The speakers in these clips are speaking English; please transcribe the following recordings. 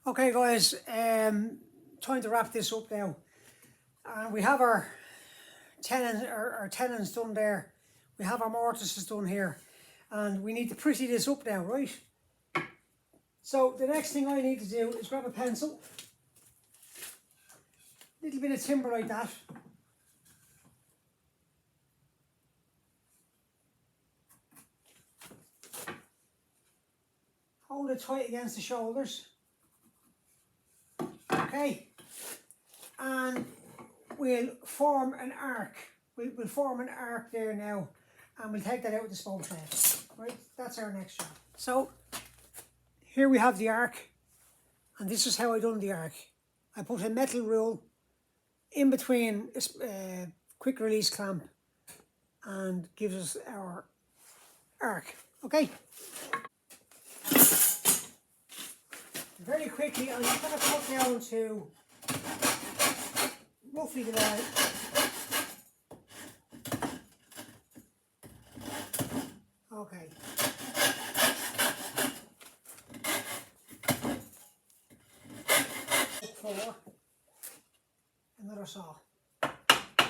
Okay guys, time to wrap this up now. And we have our tenons done there. We have our mortises done here. And we need to pretty this up now, right? So the next thing I need to do is grab a pencil. A little bit of timber like that. Hold it tight against the shoulders. Okay. And we'll form an arc. We'll form an arc there now. And we'll take that out with the spoke head. Right? That's our next job. So here we have the arc. And this is how I done the arc. I put a metal rule in between a quick release clamp and gives us our arc. Okay. Very quickly, I'm just going to cut down to roughly the line. Okay. Four. Another saw.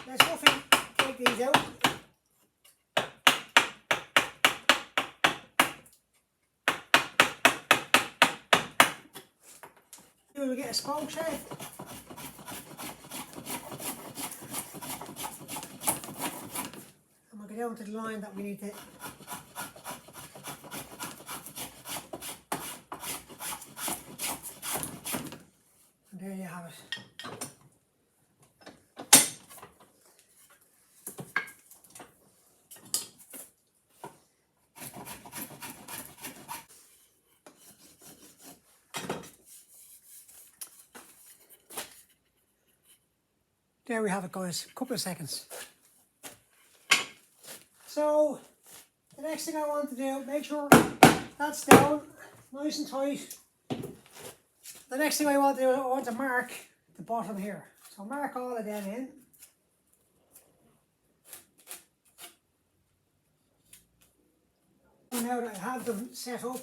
Let's roughly take these out. We'll get a spoke shape. And we'll get down to the line that we need to. And there you have it. There we have it guys, a couple of seconds. So, the next thing I want to do, make sure that's down, nice and tight. The next thing I want to do, I want to mark the bottom here. So mark all of them in. And now that I have them set up,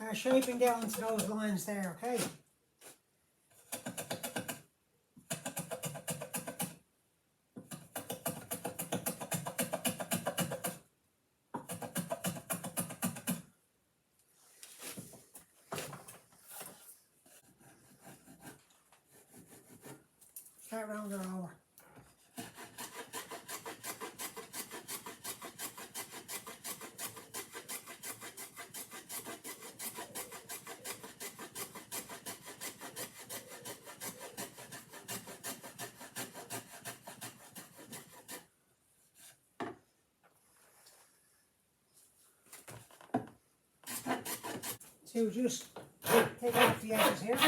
start shaping down to those lines there, okay? Start rounding over. So just take off the edges here.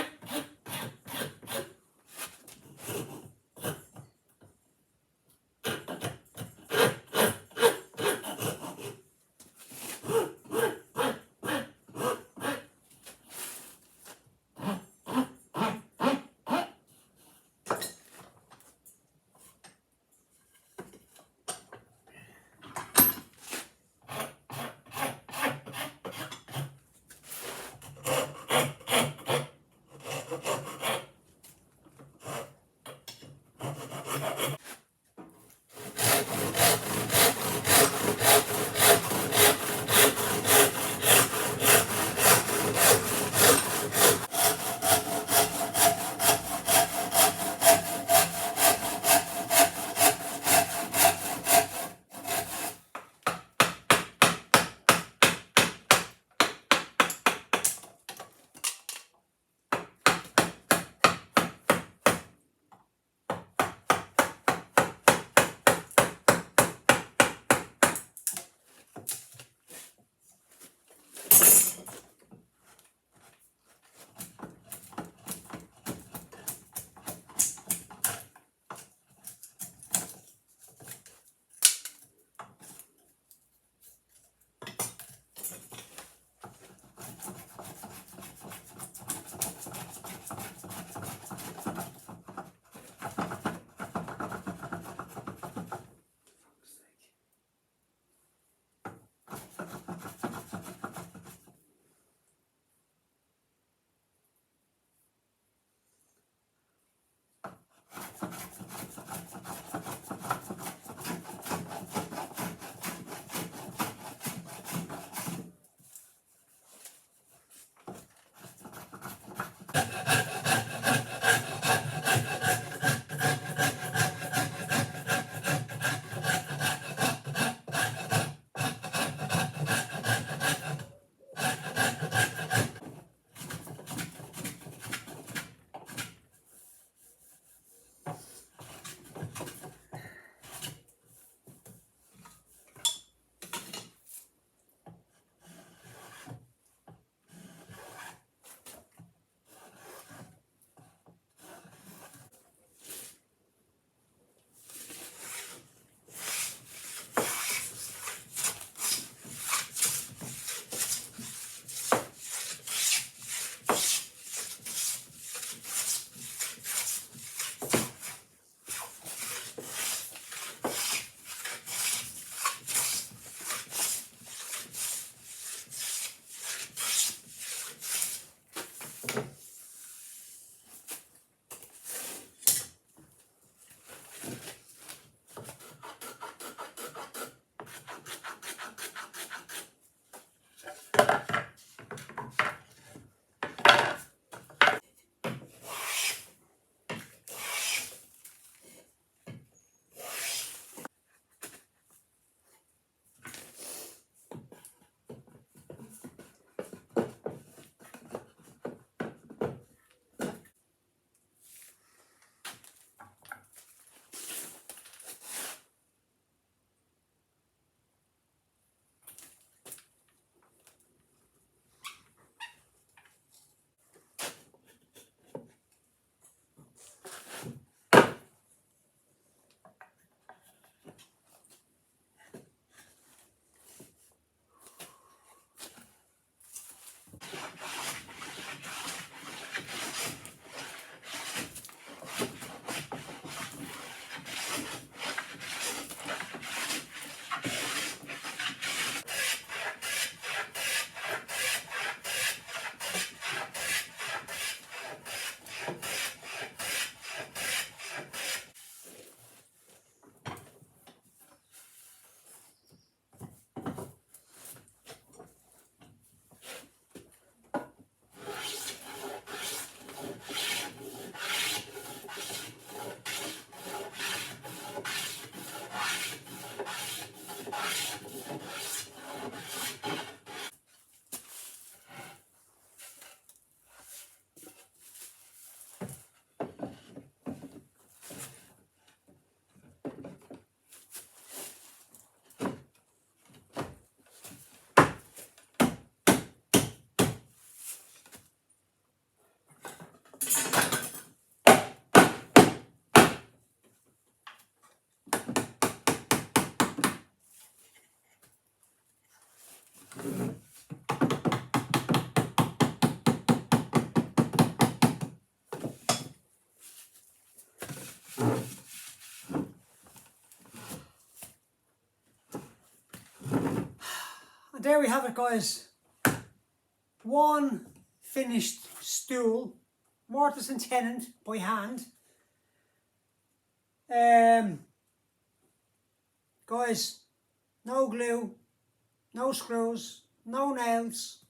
there we have it, guys. One finished stool, mortise and tenon by hand. Guys, no glue, no screws, no nails.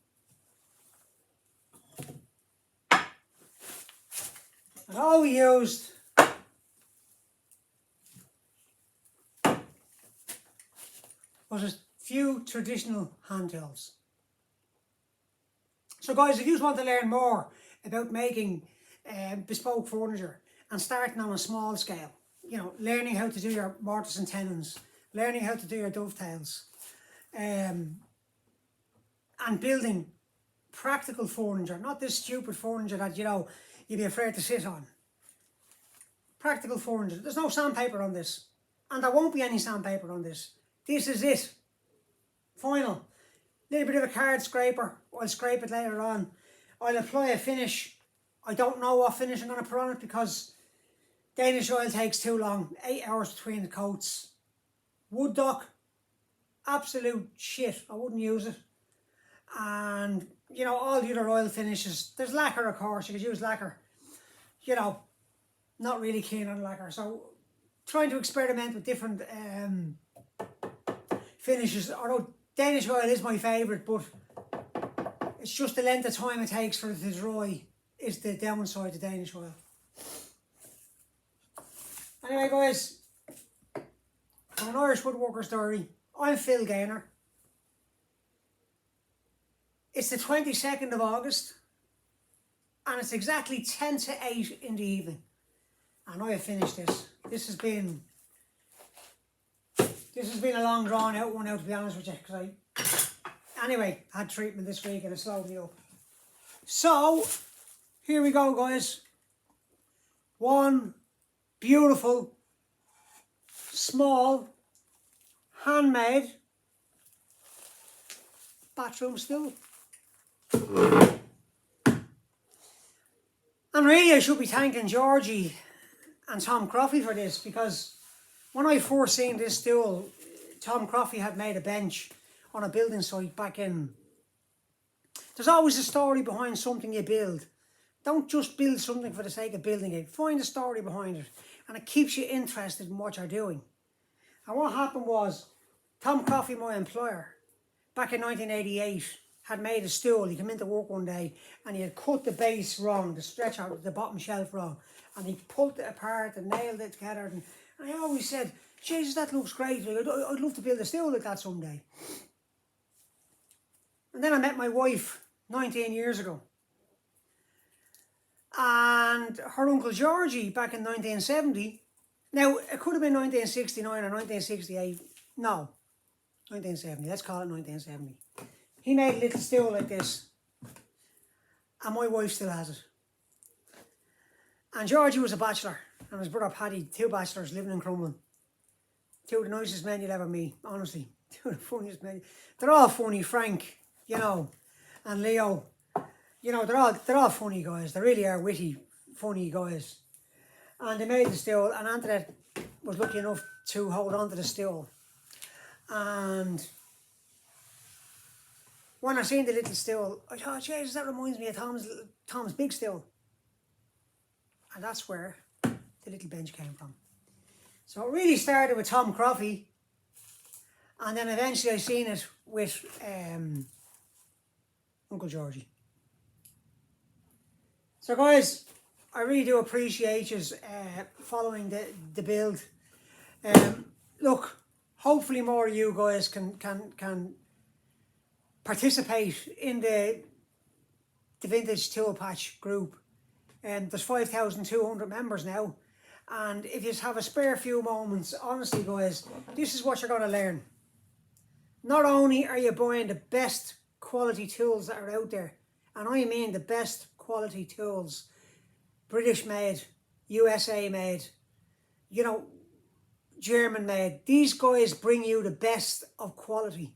And all we used was a few traditional hand tools. So guys, if you want to learn more about making bespoke furniture and starting on a small scale, you know, learning how to do your mortise and tenons, learning how to do your dovetails, and building practical furniture, not this stupid furniture that, you know, you'd be afraid to sit on. Practical furniture. There's no sandpaper on this, and there won't be any sandpaper on this. This is it. Final. Little bit of a card scraper. I'll scrape it later on. I'll apply a finish. I don't know what finish I'm going to put on it because Danish oil takes too long. 8 hours between the coats. Wood duck, absolute shit. I wouldn't use it. And, you know, all the other oil finishes. There's lacquer, of course. You could use lacquer. You know, not really keen on lacquer. So, trying to experiment with different finishes. Although Danish oil is my favourite, but it's just the length of time it takes for it to dry is the downside to Danish oil. Anyway, guys, from an Irish woodworker story, I'm Phil Gaynor. It's the 22nd of August, and it's exactly 10 to 8 in the evening, and I have finished this. This has been a long drawn out one, to be honest with you, because anyway, I had treatment this week and it slowed me up. So, here we go, guys. One beautiful, small, handmade bathroom stool. And really I should be thanking Georgie and Tom Croffey for this, because when I first seen this stool, Tom Croffey had made a bench on a building site back in. There's always a story behind something you build. Don't just build something for the sake of building it. Find a story behind it, and it keeps you interested in what you're doing. And what happened was, Tom Croffey, my employer, back in 1988, had made a stool. He came into work one day and he had cut the base wrong, the stretch out, the bottom shelf wrong, and he pulled it apart and nailed it together. And I always said, Jesus, that looks great. I'd love to build a stool like that someday. And then I met my wife 19 years ago. And her Uncle Georgie back in 1970, now it could have been 1969 or 1968, no, 1970, let's call it 1970. He made a little stool like this, and my wife still has it. And Georgie was a bachelor, and his brother Paddy, 2 bachelors living in Crumlin. 2 of the nicest men you'll ever meet, honestly. 2 of the funniest men. They're all funny, Frank, you know, and Leo. You know, they're all funny guys. They really are witty, funny guys. And they made the stool, and Antoinette was lucky enough to hold on to the stool. And when I seen the little stool, I thought, Jesus, that reminds me of Tom's big stool. And that's where the little bench came from. So it really started with Tom Croffey, and then eventually I seen it with Uncle Georgie. So guys, I really do appreciate you following the build. Look, hopefully more of you guys can participate in the Vintage Tool Patch group. There's 5,200 members now, and if you have a spare few moments, honestly guys, this is what you're going to learn. Not only are you buying the best quality tools that are out there, and I mean the best quality tools, British made, USA made, you know, German made. These guys bring you the best of quality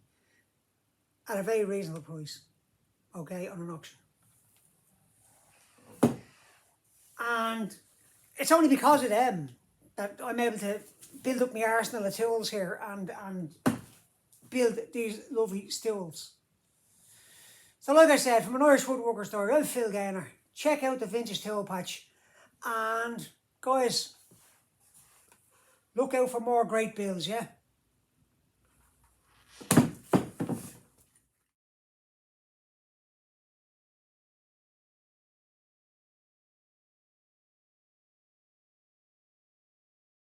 at a very reasonable price, okay, on an auction. And it's only because of them that I'm able to build up my arsenal of tools here and build these lovely stools. So like I said, from an Irish woodworker store, I'm Phil Gaynor. Check out the Vintage Tool Patch. And guys, look out for more great builds, yeah?